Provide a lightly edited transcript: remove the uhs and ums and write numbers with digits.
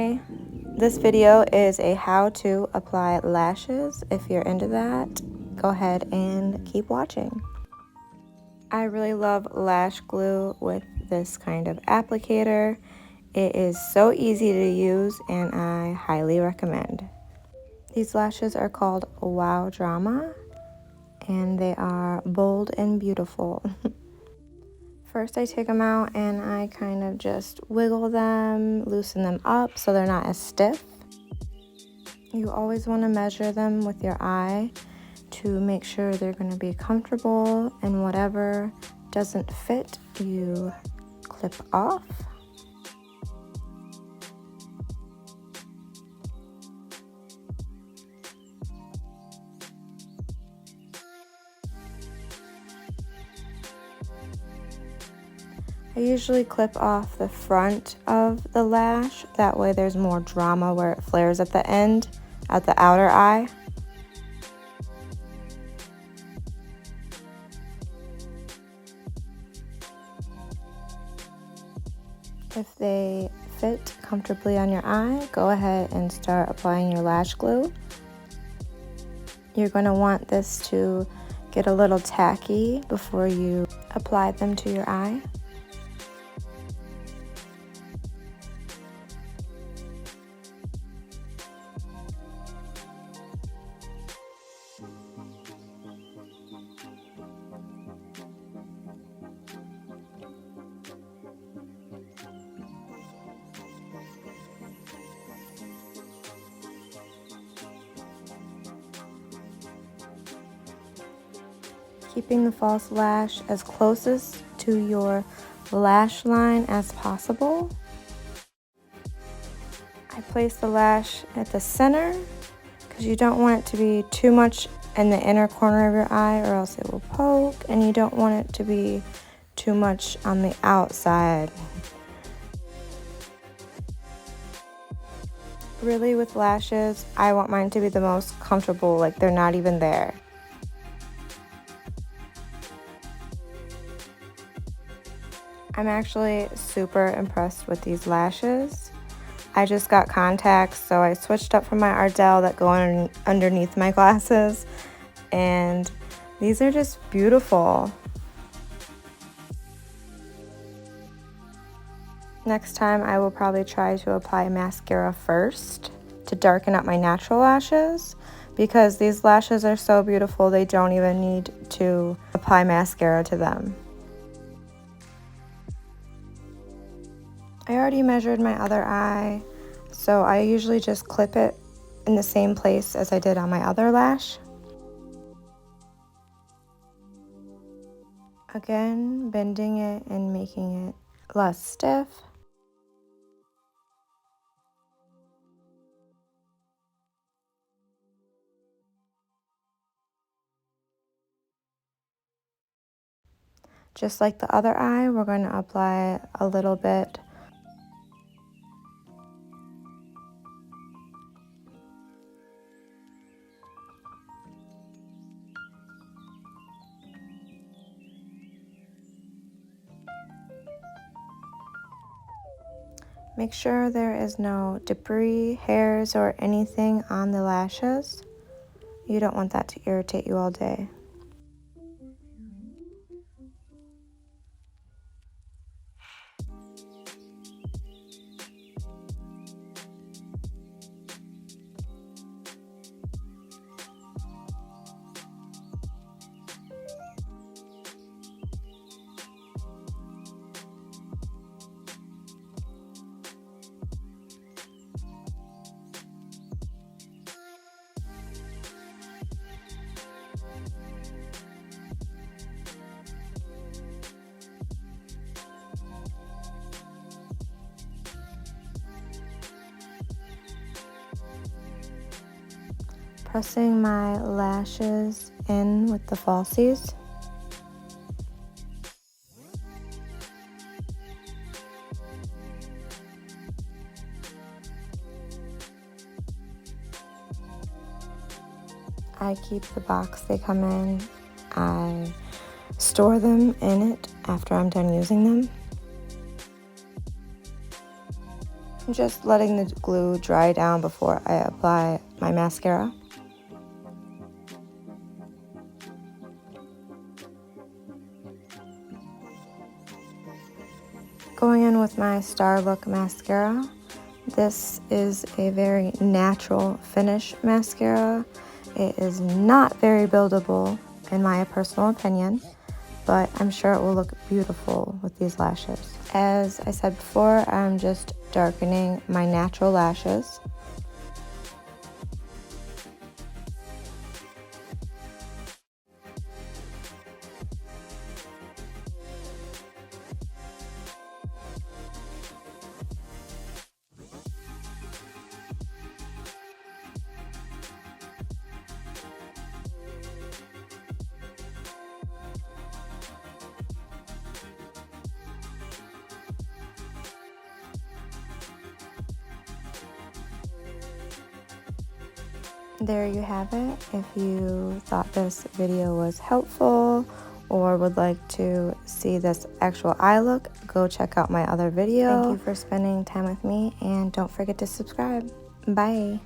Hi, this video is a how to apply lashes. If you're into that, go ahead and keep watching. I really love lash glue with this kind of applicator. It is so easy to use and I highly recommend. These lashes are called Wow Drama and they are bold and beautiful. First I take them out and I kind of just wiggle them, loosen them up so they're not as stiff. You always want to measure them with your eye to make sure they're going to be comfortable, and whatever doesn't fit, you clip off. I usually clip off the front of the lash, that way there's more drama where it flares at the end, at the outer eye. If they fit comfortably on your eye, go ahead and start applying your lash glue. You're going to want this to get a little tacky before you apply them to your eye. Keeping the false lash as closest to your lash line as possible. I place the lash at the center because you don't want it to be too much in the inner corner of your eye or else it will poke, and you don't want it to be too much on the outside. Really, with lashes, I want mine to be the most comfortable, like they're not even there. I'm actually super impressed with these lashes. I just got contacts, so I switched up from my Ardell that go underneath my glasses, and these are just beautiful. Next time I will probably try to apply mascara first to darken up my natural lashes, because these lashes are so beautiful they don't even need to apply mascara to them. I already measured my other eye, so I usually just clip it in the same place as I did on my other lash. Again, bending it and making it less stiff. Just like the other eye, we're going to apply a little bit. Make sure there is no debris, hairs, or anything on the lashes. You don't want that to irritate you all day. Pressing my lashes in with the falsies. I keep the box they come in. I store them in it after I'm done using them. I'm just letting the glue dry down before I apply my mascara. Going in with my Star Look mascara. This is a very natural finish mascara. It is not very buildable in my personal opinion, but I'm sure it will look beautiful with these lashes. As I said before, I'm just darkening my natural lashes. There you have it. If you thought this video was helpful or would like to see this actual eye look, go check out my other video. Thank you for spending time with me, and don't forget to subscribe. Bye.